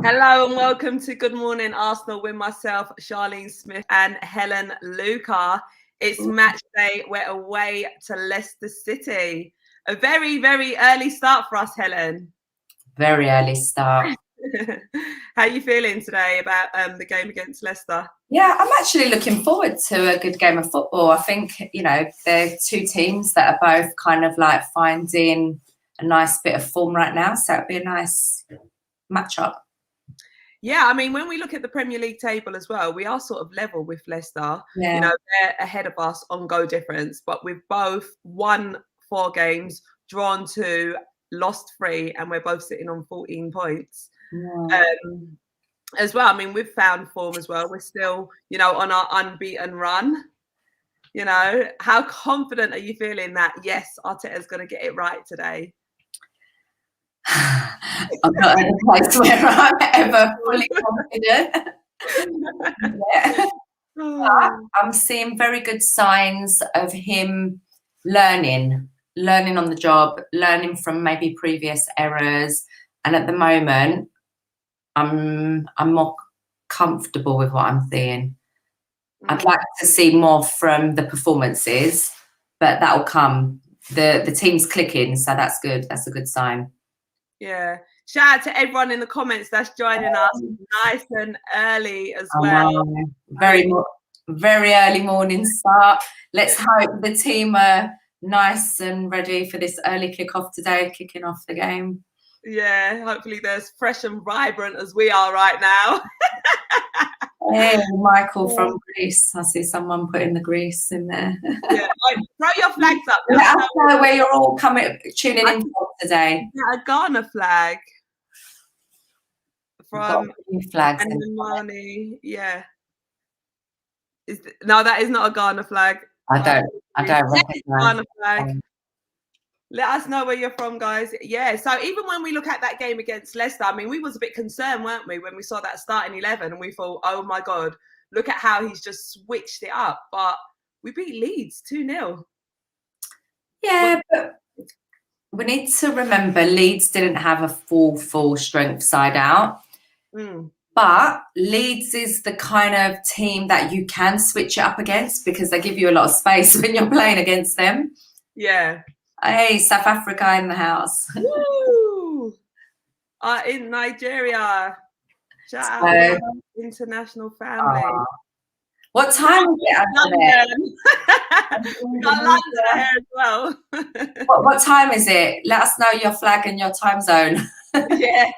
Hello and welcome to Good Morning Arsenal with myself, Charlene Smith and Helen Luca. It's match day. We're away to Leicester City. A very, very early start for us, Helen. Very early start. How are you feeling today about the game against Leicester? Yeah, I'm actually looking forward to a good game of football. I think, they're two teams that are both kind of like finding a nice bit of form right now. So it'll be a nice matchup. Yeah, I mean, when we look at the Premier League table as well, we are sort of level with Leicester. Yeah. You know, they're ahead of us on goal difference, but we've both won 4 games, drawn 2, lost 3, and we're both sitting on 14 points. Yeah. As well, I mean, we've found form as well. We're still, on our unbeaten run. How confident are you feeling that, yes, Arteta's going to get it right today? I'm not in a place where I'm ever fully confident. Yeah. I'm seeing very good signs of him learning on the job, learning from maybe previous errors. And at the moment, I'm more comfortable with what I'm seeing. I'd like to see more from the performances, but that will come. The team's clicking, so that's good. That's a good sign. Yeah. Shout out to everyone in the comments that's joining us nice and early as well. Very early morning start. Let's hope the team are nice and ready for this early kickoff today, kicking off the game. Yeah, hopefully they're as fresh and vibrant as we are right now. Hey, Michael from Greece. I see someone putting the Greece in there. Yeah, throw your flags up. Let us know where you're all tuning in from today. A Ghana flag from flags. Yeah. No, that is not a Ghana flag. I don't recognize Ghana flag. Let us know where you're from, guys. Yeah, so even when we look at that game against Leicester, I mean, we was a bit concerned, weren't we, when we saw that starting 11 and we thought, oh my God, look at how he's just switched it up. But we beat Leeds 2-0. Yeah, but we need to remember Leeds didn't have a full strength side out. But Leeds is the kind of team that you can switch it up against because they give you a lot of space when you're playing against them. Yeah. Hey, South Africa in the house. Woo! In Nigeria. Shout out international family. What time is it? London. We got London here as well. What time is it? Let us know your flag and your time zone. Yeah.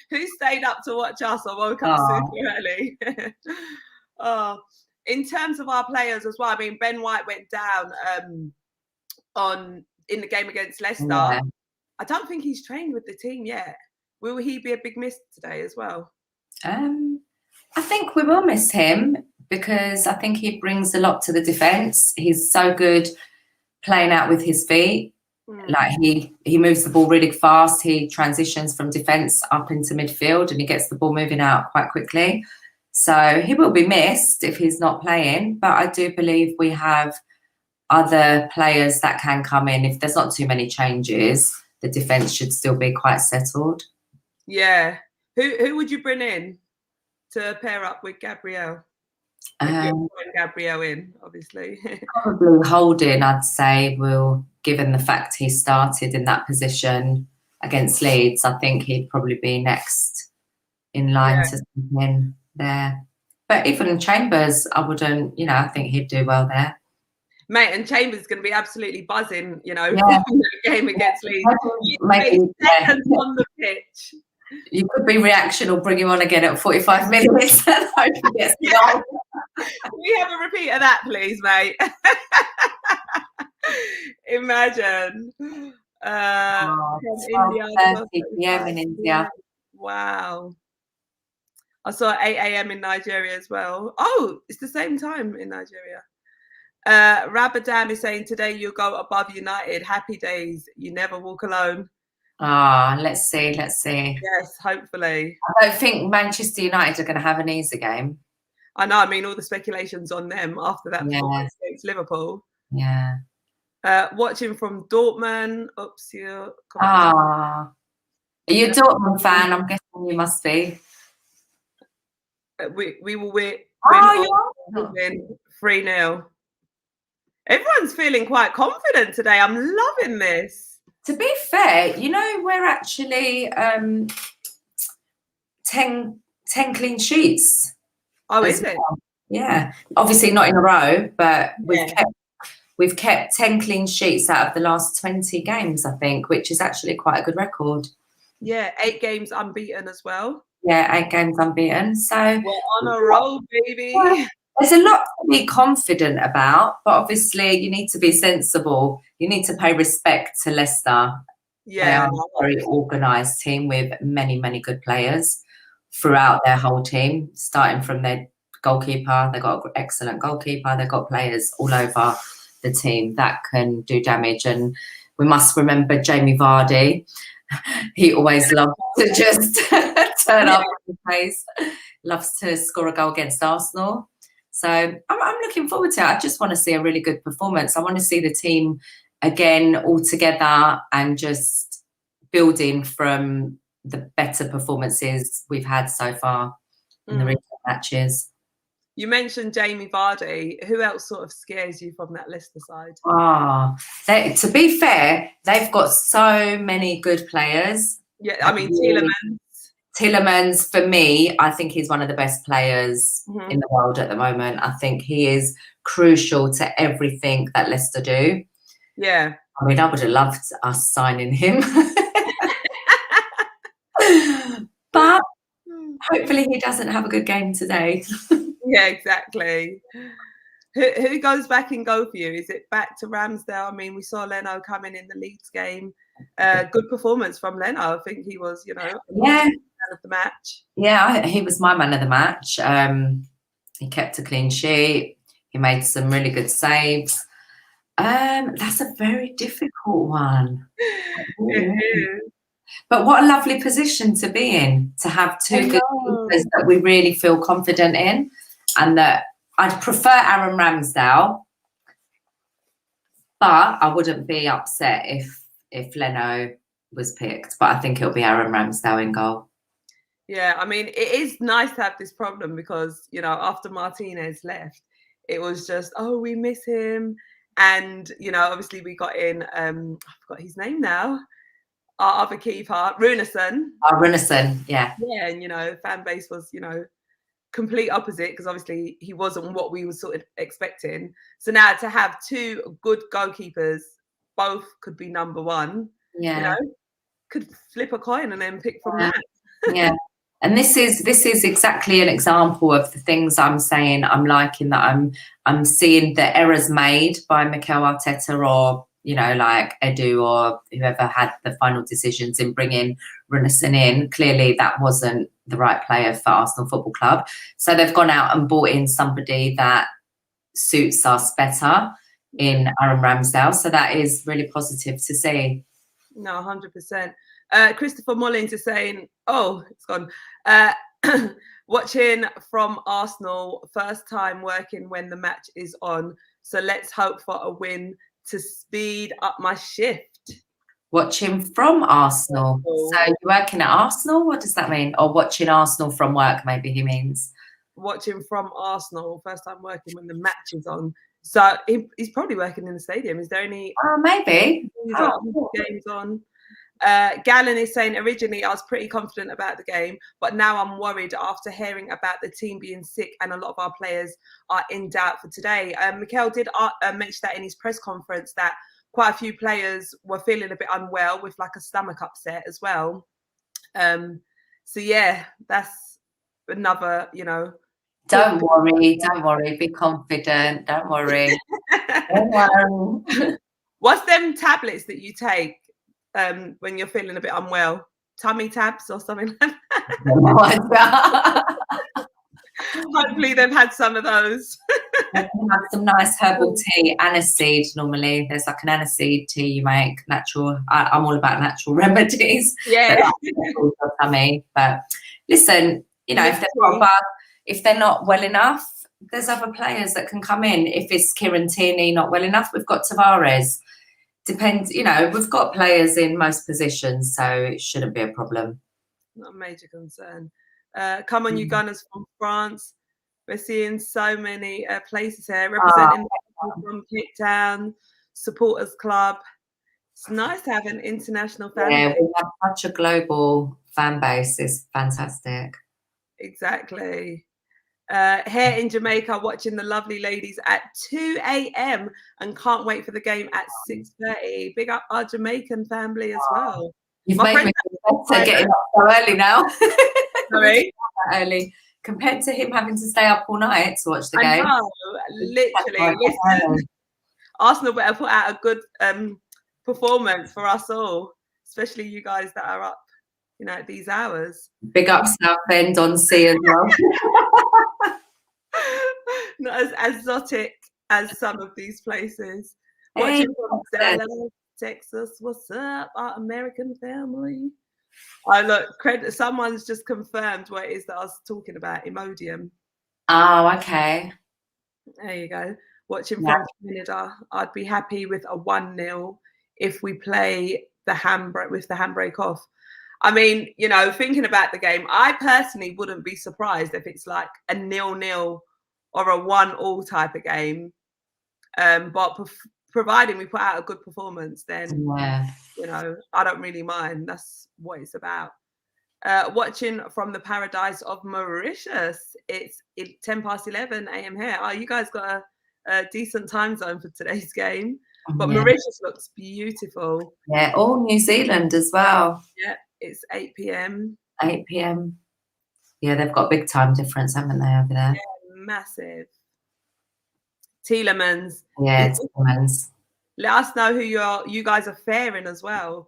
Who stayed up to watch us or woke up super early? In terms of our players as well, I mean, Ben White went down in the game against Leicester. Yeah. I don't think he's trained with the team yet. Will he be a big miss today as well? I think we will miss him because I think he brings a lot to the defence. He's so good playing out with his feet. Like he moves the ball really fast. He transitions from defence up into midfield and he gets the ball moving out quite quickly. So he will be missed if he's not playing. But I do believe we have other players that can come in. If there's not too many changes, the defence should still be quite settled. Yeah. Who would you bring in to pair up with Gabriel? Gabriel in, obviously. Probably Holding, I'd say, given the fact he started in that position against Leeds, I think he'd probably be next in line to step in there. But even Chambers, I wouldn't, I think he'd do well there. Mate, and Chambers is going to be absolutely buzzing, the game against Leeds. Maybe seconds on the pitch. You could be reaction or bring him on again at 45 minutes. Can we have a repeat of that, please, mate? Imagine. 12:30 p.m. in India. Wow. I saw 8 a.m. in Nigeria as well. Oh, it's the same time in Nigeria. Rabadam is saying today you'll go above United. Happy days. You never walk alone. Let's see. Yes, hopefully. I don't think Manchester United are going to have an easy game. I know. I mean, all the speculations on them after that performance against Liverpool. Yeah. Watching from Dortmund. Oops, Are you a Dortmund fan? I'm guessing You must be. We will win. Oh, Win 3-0. Everyone's feeling quite confident today. I'm loving this. To be fair, you know, we're actually 10 clean sheets. Oh, is it? Yeah, obviously not in a row, but we've kept 10 clean sheets out of the last 20 games, I think, which is actually quite a good record. Yeah, 8 games unbeaten as well. Yeah, 8 games unbeaten. So we're on a roll, baby. Yeah, there's a lot to be confident about, but obviously you need to be sensible. You need to pay respect to Leicester. Yeah, they are a very organised team with many, many good players throughout their whole team, starting from their goalkeeper. They've got an excellent goalkeeper. They've got players all over the team that can do damage. And we must remember Jamie Vardy. He always loves to just turn up in the place. Loves to score a goal against Arsenal. So I'm looking forward to it. I just want to see a really good performance. I want to see the team again all together and just building from the better performances we've had so far in the recent matches. You mentioned Jamie Vardy. Who else sort of scares you from that Leicester side? To be fair, they've got so many good players. Yeah, I mean, Tielemans, for me, I think he's one of the best players in the world at the moment. I think he is crucial to everything that Leicester do. Yeah. I mean, I would have loved us signing him. But hopefully he doesn't have a good game today. Yeah, exactly. Who goes back in goal for you? Is it back to Ramsdale? I mean, we saw Leno coming in the Leeds game. Good performance from Leno. I think he was, man of the match. Yeah, he was my man of the match. He kept a clean sheet. He made some really good saves. That's a very difficult one. But what a lovely position to be in, to have two good keepers that we really feel confident in, and that I'd prefer Aaron Ramsdale, but I wouldn't be upset if Leno was picked. But I think it'll be Aaron Ramsdale in goal. Yeah, I mean, it is nice to have this problem because, after Martinez left, it was just, we miss him. And, obviously we got in, I forgot his name now, our other keeper, Runarsson. Runarsson, yeah. Yeah, and, fan base was, complete opposite because obviously he wasn't what we were sort of expecting. So now to have two good goalkeepers, both could be number one, could flip a coin and then pick from that. Yeah. And this is exactly an example of the things I'm saying. I'm liking that I'm seeing the errors made by Mikel Arteta or, like Edu or whoever had the final decisions in bringing Runarsson in. Clearly that wasn't the right player for Arsenal Football Club. So they've gone out and brought in somebody that suits us better in Aaron Ramsdale. So that is really positive to see. No, 100%. Christopher Mullins is saying, it's gone. Watching from Arsenal, first time working when the match is on. So let's hope for a win to speed up my shift. Watching from Arsenal. So you're working at Arsenal? What does that mean? Or watching Arsenal from work, maybe he means. Watching from Arsenal, first time working when the match is on. So he's probably working in the stadium. Is there any... maybe. Games on? Gallon is saying, originally I was pretty confident about the game, but now I'm worried after hearing about the team being sick and a lot of our players are in doubt for today. Mikel did mention that in his press conference that quite a few players were feeling a bit unwell with like a stomach upset as well. So yeah, that's another, Don't worry, be confident, don't worry. Don't worry. What's them tablets that you take when you're feeling a bit unwell? Tummy tabs or something like that? Hopefully they've had some of those. Have some nice herbal tea, aniseed normally. There's like an aniseed tea you make, natural. I'm all about natural remedies. Yeah. But listen, if they're not well enough, there's other players that can come in. If it's Kieran Tierney not well enough, we've got Tavares. Depends, we've got players in most positions, so it shouldn't be a problem. Not a major concern. Come on, you Gunners from France. We're seeing so many places here representing from Cape Town, Supporters Club. It's nice to have an international fan Yeah, base. we have such a global fan base. It's fantastic. Exactly. Here in Jamaica, watching the lovely ladies at 2 a.m. and can't wait for the game at 6:30. Big up our Jamaican family as well. You've made me getting up so early now. Sorry? Early. Compared to him having to stay up all night to watch the game. I know, literally. Listen, Arsenal better put out a good performance for us all, especially you guys that are up, you know, at these hours. Big up Southend on sea as well. Not as exotic as some of these places. Hey, Watching from Dallas, Texas. What's up, our American family? Oh, look, someone's just confirmed what it is that I was talking about, Imodium. Oh, okay. There you go. Watching from Canada, I'd be happy with a 1-0 if we play the handbrake off. I mean, you know, thinking about the game, I personally wouldn't be surprised if it's like a 0-0 or a 1-1 type of game. But providing we put out a good performance, then, you know, I don't really mind. That's what it's about. Watching from the paradise of Mauritius. It's 11 a.m. here. Oh, you guys got a decent time zone for today's game. But Mauritius looks beautiful. Yeah, all New Zealand as well. Yeah, it's 8 p.m. 8 p.m. Yeah, they've got a big time difference, haven't they, over there? Yeah, massive. Tielemans. Yeah, Tielemans. Let us know who you guys are faring as well.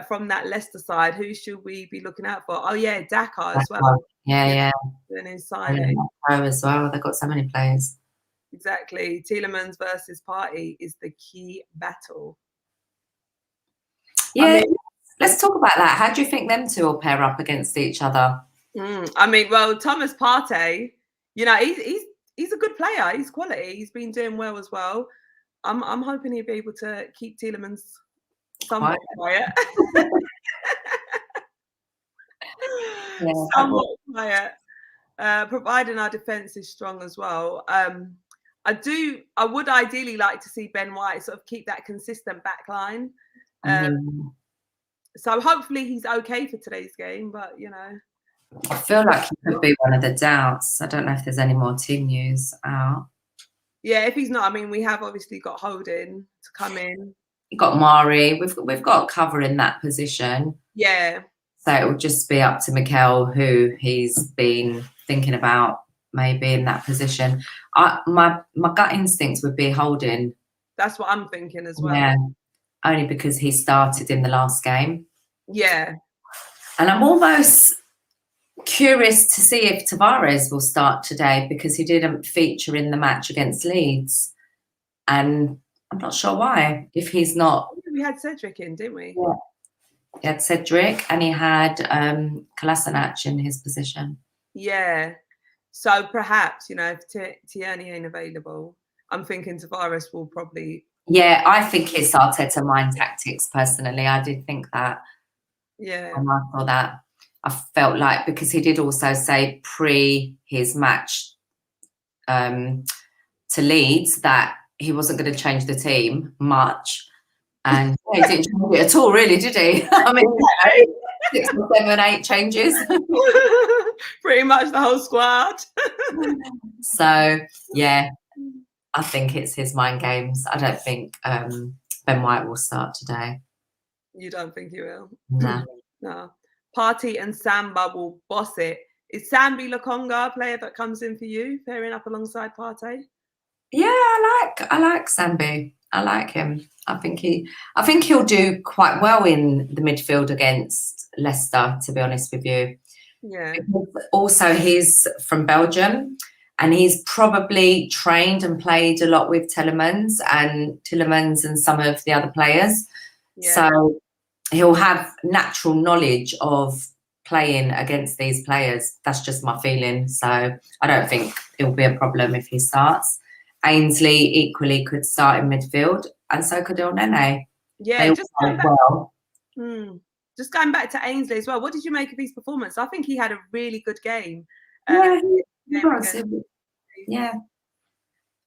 From that Leicester side, who should we be looking out for? Oh yeah, Dakar as well. Yeah. Doing his signing. As well. They've got so many players. Exactly. Tielemans versus Partey is the key battle. Yeah, let's talk about that. How do you think them two will pair up against each other? I mean, well, Thomas Partey, you know, he's a good player. He's quality. He's been doing well as well. I'm hoping he'll be able to keep Tielemans somewhat quiet. Somewhat quiet. Providing our defense is strong as well. I would ideally like to see Ben White sort of keep that consistent back line. So hopefully he's okay for today's game, but you know. I feel like he could be one of the doubts. I don't know if there's any more team news out. Yeah, if he's not, I mean, we have obviously got Holding to come in. You've got Mari. We've got cover in that position. Yeah. So it will just be up to Mikel who he's been thinking about maybe in that position. My gut instinct would be Holding. That's what I'm thinking as well. Yeah, only because he started in the last game. Yeah. And I'm almost curious to see if Tavares will start today because he didn't feature in the match against Leeds. And I'm not sure why, if he's not. We had Cedric in, didn't we? Yeah. He had Cedric and he had Kolasinac in his position. Yeah. So perhaps, you know, if Tierney ain't available, I'm thinking Tavares will probably. Yeah, I think it's Arteta mind tactics, personally. I did think that. Yeah. And I saw that. I felt like, because he did also say pre his match to Leeds that he wasn't going to change the team much. And he didn't change it at all, really, did he? I mean, 6 or 7, 8 changes. Pretty much the whole squad. So, yeah, I think it's his mind games. I don't think Ben White will start today. You don't think he will? No. No. Partey and Samba will boss it. Is Sambi Lokonga a player that comes in for you, pairing up alongside Partey? Yeah, I like Sambi. I like him. I think he'll do quite well in the midfield against Leicester, to be honest with you. Yeah. Also, he's from Belgium and he's probably trained and played a lot with Tielemans and some of the other players. Yeah. So he'll have natural knowledge of playing against these players. That's just my feeling. So I don't think it'll be a problem if he starts. Ainsley equally could start in midfield, and so could Elneny. Yeah, just well. just going back to Ainsley as well, what did you make of his performance? I think he had a really good game. Yeah, he was. Yeah,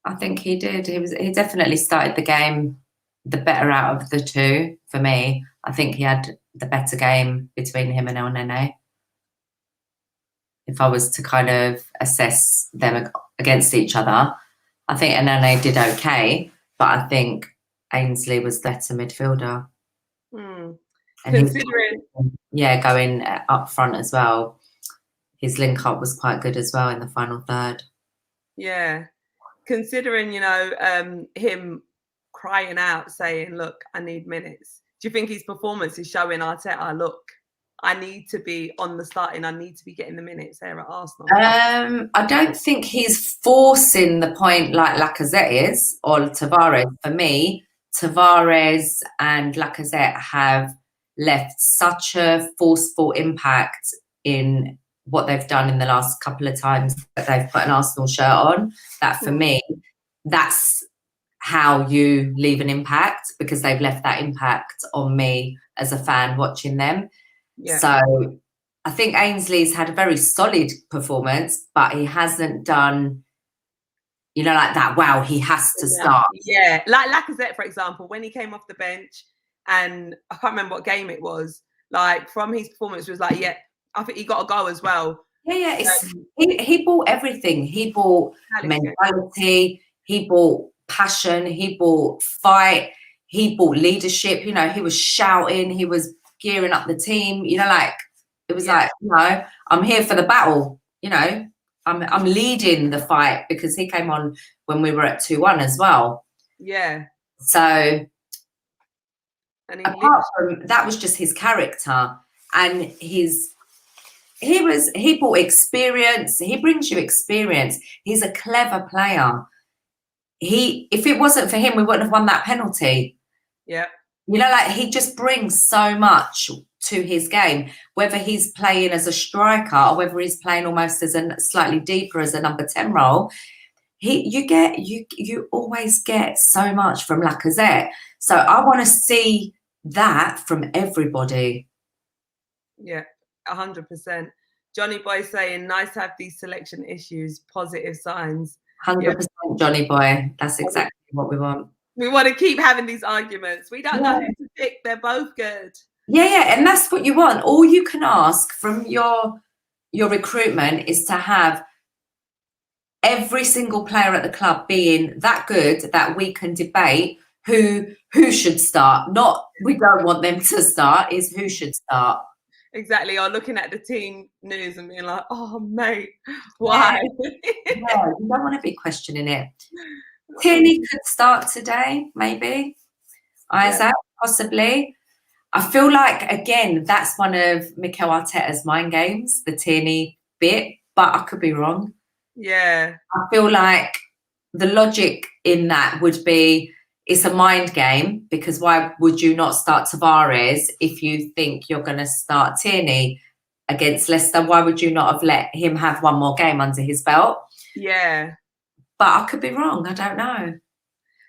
I think he did. He definitely started the game the better out of the two for me. I think he had the better game between him and El Nene. If I was to kind of assess them against each other, I think El Nene did okay, but I think Ainsley was the better midfielder. And considering, going up front as well, his link up was quite good as well in the final third. Yeah, considering him crying out saying, "Look, I need minutes." Do you think his performance is showing Arteta, look, I need to be on the starting, I need to be getting the minutes here at Arsenal? I don't think he's forcing the point like Lacazette is, or Tavares. For me, Tavares and Lacazette have left such a forceful impact in what they've done in the last couple of times that they've put an Arsenal shirt on, that for me, that's how you leave an impact, because they've left that impact on me as a fan watching them. Yeah. So I think Ainsley's had a very solid performance, but he hasn't done, like that, wow, he has to start. Yeah, like Lacazette, for example, when he came off the bench, and I can't remember what game it was, like from his performance was like, yeah, I think he got a goal as well. Yeah, he brought everything. He brought mentality, he brought passion, he brought fight, he brought leadership. He was shouting, he was gearing up the team. It was like, I'm here for the battle. I'm leading the fight, because he came on when we were at 2-1 as well. Yeah. So apart from that, was just his character, and he brought experience. He brings you experience. He's a clever player. If it wasn't for him, we wouldn't have won that penalty. Yeah. He just brings so much to his game, whether he's playing as a striker or whether he's playing almost as a slightly deeper as a number 10 role. You always get so much from Lacazette. So I want to see that from everybody. Yeah, 100%. Johnny Boy saying, nice to have these selection issues, positive signs. 100%, Johnny Boy. That's exactly what we want. We want to keep having these arguments. We don't know who to pick. They're both good. Yeah, and that's what you want. All you can ask from your recruitment is to have every single player at the club being that good that we can debate who should start. Not we don't want them to start, is who should start. Exactly. Or looking at the team news and being like, oh, mate, why? You don't want to be questioning it. Tierney could start today, maybe. Isaac, possibly. I feel like, again, that's one of Mikel Arteta's mind games, the Tierney bit, but I could be wrong. Yeah. I feel like the logic in that would be, it's a mind game, because why would you not start Tavares if you think you're going to start Tierney against Leicester? Why would you not have let him have one more game under his belt? Yeah. But I could be wrong. I don't know.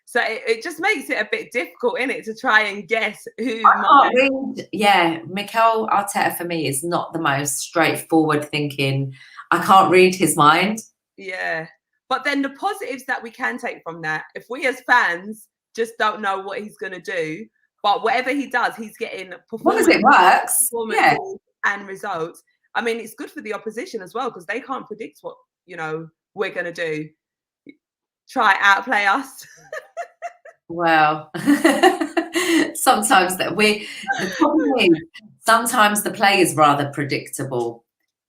So it just makes it a bit difficult, innit, to try and guess who. Mikel Arteta for me is not the most straightforward thinking. I can't read his mind. Yeah. But then the positives that we can take from that, if we as fans just don't know what he's going to do, but whatever he does, he's getting performance. As long as it works, and results. I mean, it's good for the opposition as well, because they can't predict what, we're going to do. Try outplay us. Well, sometimes the problem is sometimes the play is rather predictable.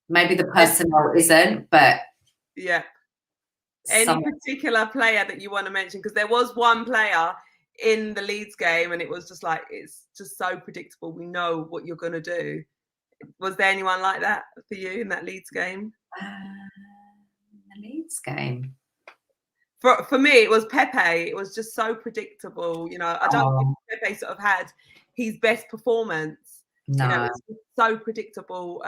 Maybe the personnel isn't, but yeah. Any particular player that you want to mention? Because there was one player in the Leeds game, and it was just like, it's just so predictable. We know what you're going to do. Was there anyone like that for you in that Leeds game? The Leeds game. For me, it was Pepe. It was just so predictable. I don't think Pepe sort of had his best performance. No. It was so predictable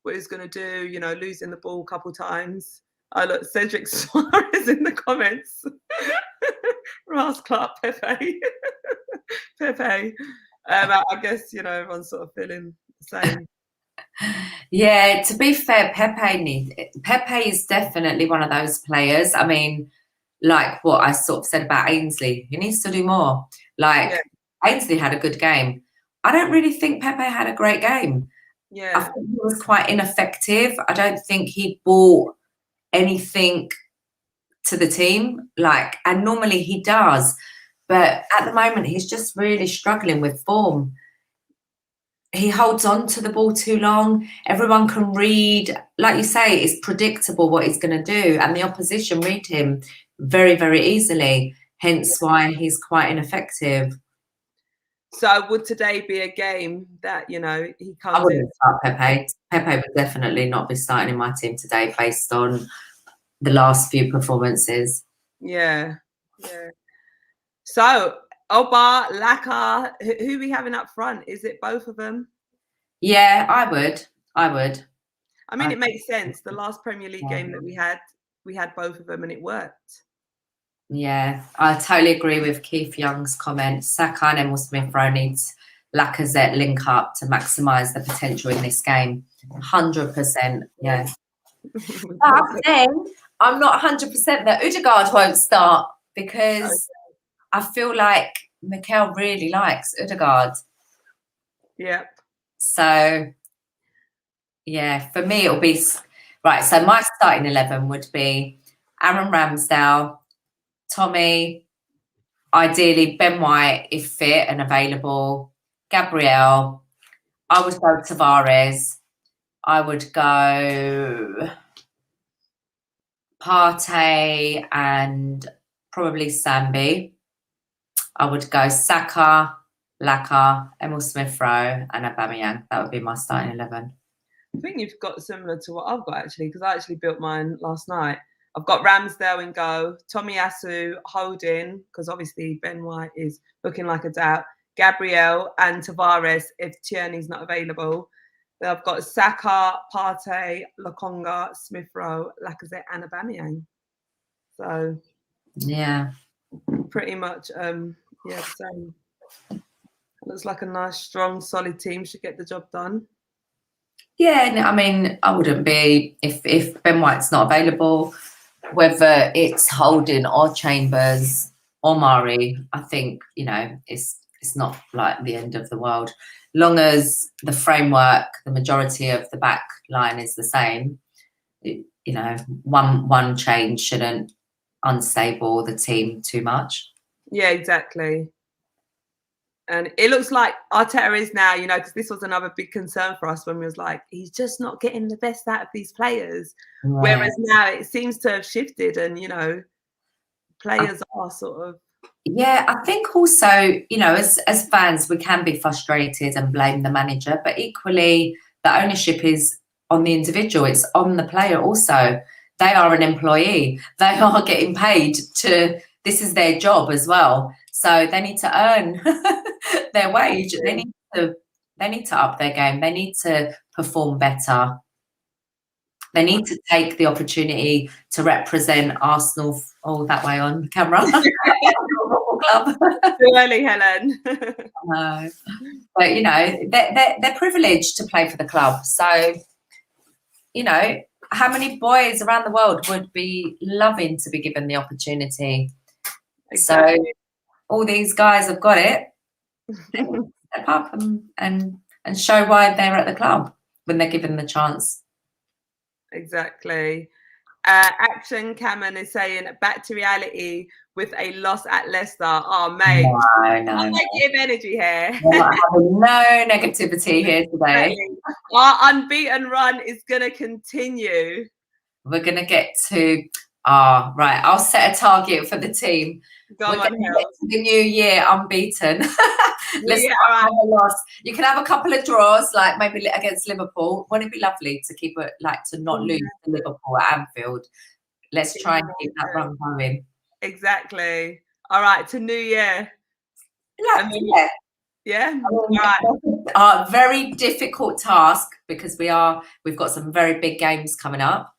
what he was going to do, losing the ball a couple times. I look, Cedric Suarez in the comments. Ross Clark, Pepe. Pepe. I guess, everyone's sort of feeling Same. Yeah, to be fair, Pepe is definitely one of those players. I mean, like what I sort of said about Ainsley, he needs to do more. Like Ainsley had a good game. I don't really think Pepe had a great game. I Yeah. think he was quite ineffective. I don't think he brought anything to the team, like, and normally he does, but at the moment he's just really struggling with form. He holds on to the ball too long. Everyone can read, like you say, it's predictable what he's going to do, and the opposition read him very, very easily, hence why he's quite ineffective. So would today be a game that, you know, he comes in? I wouldn't start Pepe. Pepe would definitely not be starting in my team today based on the last few performances. Yeah. So Oba, Laka, who are we having up front? Is it both of them? Yeah, I would. I mean, it makes sense. The last Premier League game that we had both of them and it worked. Yeah, I totally agree with Keith Young's comment. Saka and Emil Smith-Rowe needs Lacazette link up to maximise the potential in this game. 100%, yeah. But then I'm not 100% that Odegaard won't start because I feel like Mikel really likes Odegaard. Yeah. So, yeah, for me it'll be... Right, so my starting 11 would be Aaron Ramsdale, Tommy, ideally Ben White if fit and available, Gabriel, I would go Tavares, I would go Partey and probably Sambi. I would go Saka, Laka, Emil Smith-Rowe and Aubameyang. That would be my starting 11. I think you've got similar to what I've got actually, because I actually built mine last night. I've got Ramsdale in goal, Tomiyasu holding, because obviously Ben White is looking like a doubt, Gabriel and Tavares if Tierney's not available. Then I've got Saka, Partey, Lokonga, Smith-Rowe, Lacazette and Aubameyang. So yeah, pretty much same. Looks like a nice, strong, solid team. Should get the job done. Yeah, I mean, I wouldn't be if Ben White's not available, whether it's Holding or Chambers or Mari. I think, you know, it's not like the end of the world. Long as the framework, the majority of the back line is the same, you know, one change shouldn't unstable the team too much. Yeah, exactly. And it looks like Arteta is now, you know, because this was another big concern for us when we was like, he's just not getting the best out of these players. Right. Whereas now it seems to have shifted and, you know, players are sort of. Yeah, I think also, you know, as fans, we can be frustrated and blame the manager, but equally the ownership is on the individual. It's on the player also. They are an employee. They are getting paid this is their job as well. So they need to earn their wage. They need to up their game. They need to perform better. They need to take the opportunity to represent Arsenal all that way on camera. Too early, Helen. No. But, you know, they're privileged to play for the club. So, you know, how many boys around the world would be loving to be given the opportunity? Exactly. So all these guys have got it. Step up and show why they're at the club when they're given the chance. Exactly. Action Cameron is saying back to reality with a loss at Leicester. Oh, mate. No. Negative energy here. No negativity here today. Our unbeaten run is going to continue. We're going to get to, right, I'll set a target for the team. We're going to get to the new year unbeaten. Let's have a loss. You can have a couple of draws, like maybe against Liverpool. Wouldn't it be lovely to keep it, like to not lose to Liverpool at Anfield? Let's try and keep that run going. Exactly. All right, to New Year. Yeah. Right. Very difficult task because we've got some very big games coming up.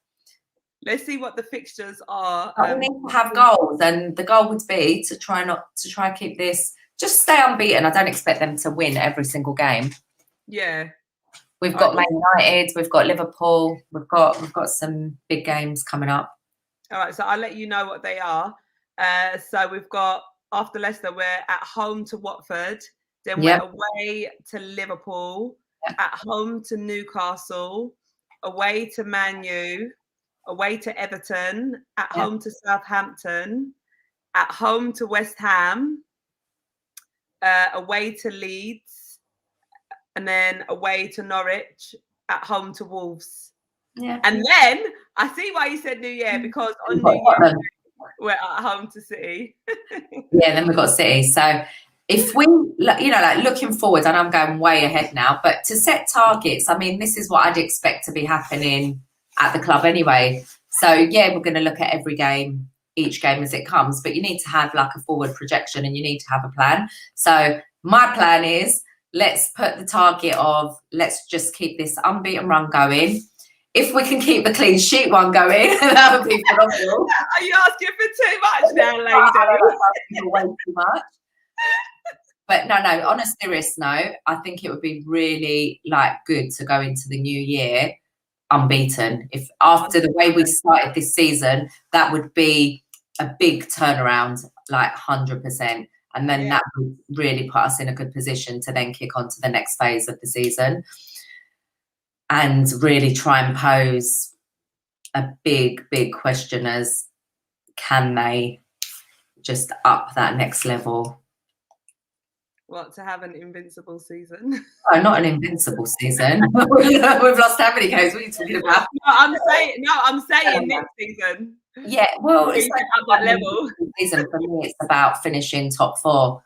Let's see what the fixtures are. We need to have goals, and the goal would be to try keep this, just stay unbeaten. I don't expect them to win every single game. Yeah. We've got Man United, we've got Liverpool, we've got some big games coming up. All right, so I'll let you know what they are. So we've got, after Leicester, we're at home to Watford, then we're away to Liverpool, at home to Newcastle, away to Man U, away to Everton, at home to Southampton, at home to West Ham, away to Leeds, and then away to Norwich, at home to Wolves. Yeah. And then I see why you said New Year, because on New Year we're at home to City. Yeah, then we've got City. So if we, like looking forward, and I'm going way ahead now, but to set targets, I mean, this is what I'd expect to be happening at the club anyway. So yeah, we're going to look at every game, each game as it comes, but you need to have like a forward projection and you need to have a plan. So my plan is, let's put the target of, let's just keep this unbeaten run going. If we can keep the clean sheet one going, that would be phenomenal. Are you asking for too much now, lady? Way too much. But no, on a serious note, I think it would be really good to go into the new year unbeaten. If after the way we started this season, that would be a big turnaround, 100%. And then that would really put us in a good position to then kick on to the next phase of the season and really try and pose a big question as, can they just up that next level? What, to have an invincible season? No, not an invincible season. We've lost how many games? What are you talking about? I'm saying next season. Yeah, well, it's at that level. Season for me, it's about finishing top 4,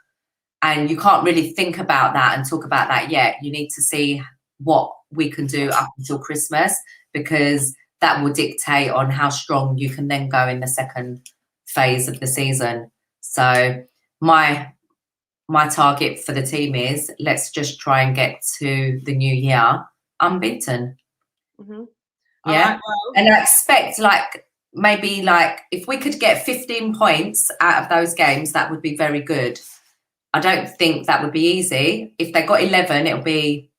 and you can't really think about that and talk about that yet. You need to see what we can do up until Christmas, because that will dictate on how strong you can then go in the second phase of the season. So my target for the team is, let's just try and get to the new year unbeaten. Mm-hmm. Yeah. Right, well. And I expect maybe if we could get 15 points out of those games, that would be very good. I don't think that would be easy. If they got 11, it'll be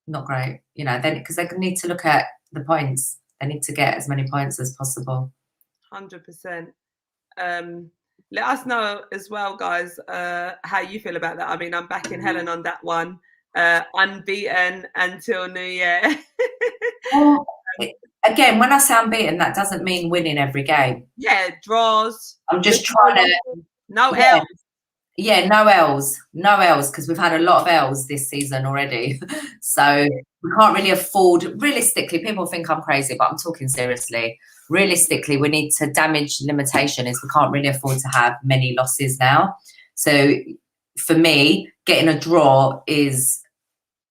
not great, then, because they need to look at the points. They need to get as many points as possible. 100%. Let us know as well, guys, how you feel about that. I mean, I'm backing Helen on that one. Unbeaten until New Year. Well, again, when I say unbeaten, that doesn't mean winning every game. Yeah, draws. I'm just trying to... No L's. Yeah, no L's, because we've had a lot of L's this season already. So we can't really afford, realistically, people think I'm crazy, but I'm talking seriously. Realistically, we need to damage limitation is we can't really afford to have many losses now. So for me, getting a draw is,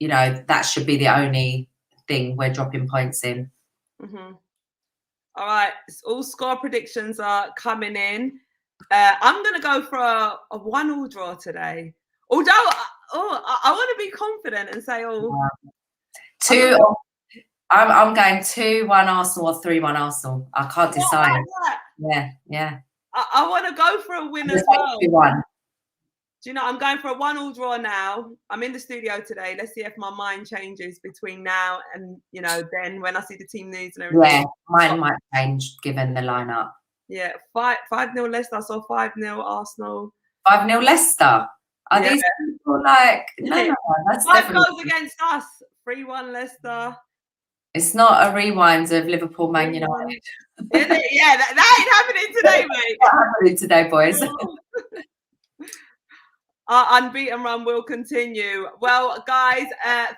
that should be the only thing we're dropping points in. Mm-hmm. All right, all score predictions are coming in. I'm going to go for a 1-1 draw today. Although, I want to be confident and say, I'm going 2-1 Arsenal or 3-1 Arsenal. I can't decide. Yeah. I want to go for a win as well. 2-1. Do you know, I'm going for a 1-1 draw now. I'm in the studio today. Let's see if my mind changes between now and, then when I see the team news and everything. Yeah, mine might change given the lineup. Yeah, 5-0 Leicester. I saw 5-0 Arsenal. 5-0 Leicester. Are these people no, that's 5 goals against us. 3-1 Leicester. It's not a rewind of Liverpool Man United. Yeah, that ain't happening today, mate. Not happening today, boys. Our unbeaten run will continue. Well, guys,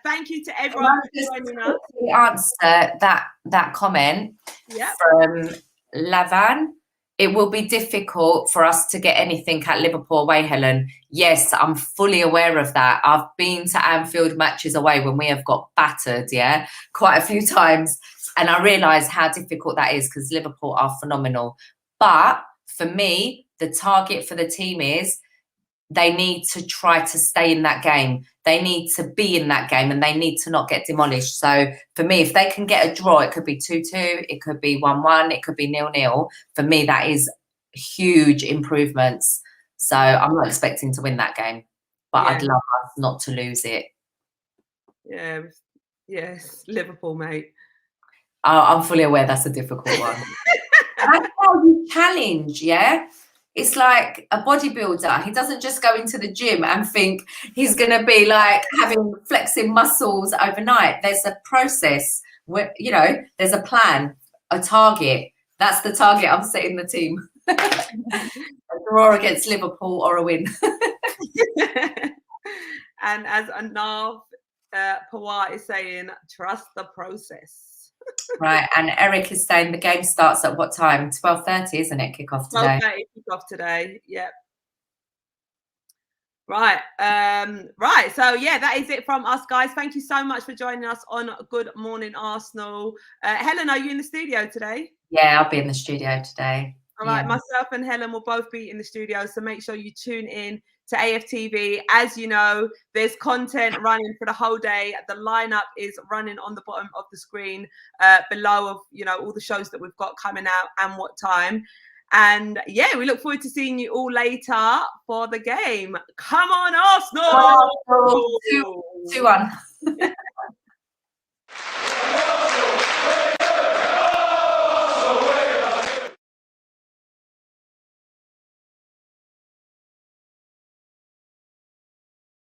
thank you to everyone for joining us. Answer that comment from Lavan. It will be difficult for us to get anything at Liverpool away, Helen. Yes, I'm fully aware of that. I've been to Anfield matches away when we have got battered, quite a few times. And I realise how difficult that is because Liverpool are phenomenal. But for me, the target for the team is they need to try to stay in that game. They need to be in that game and they need to not get demolished. So for me, if they can get a draw, it could be 2-2, it could be 1-1, it could be 0-0. For me, that is huge improvements. So I'm not expecting to win that game, but I'd love us not to lose it. Yeah, Yes, Liverpool, mate. I'm fully aware that's a difficult one. That's how you challenge, yeah? It's like a bodybuilder. He doesn't just go into the gym and think he's going to be like flexing muscles overnight. There's a process where, you know, there's a plan, a target. That's the target I'm setting the team. A draw against Liverpool or a win. And as Anav Pawar is saying, trust the process. Right, and Eric is saying the game starts at what time? 12:30, isn't it? Kickoff today. 12:30 kickoff today. Yep. Right. Right. So yeah, that is it from us, guys. Thank you so much for joining us on Good Morning Arsenal. Helen, are you in the studio today? Yeah, I'll be in the studio today. All right, myself and Helen will both be in the studio, so make sure you tune in to AFTV. As you know, there's content running for the whole day. The lineup is running on the bottom of the screen below of, you know, all the shows that we've got coming out and what time. And yeah, we look forward to seeing you all later for the game. Come on, Arsenal! 2-1.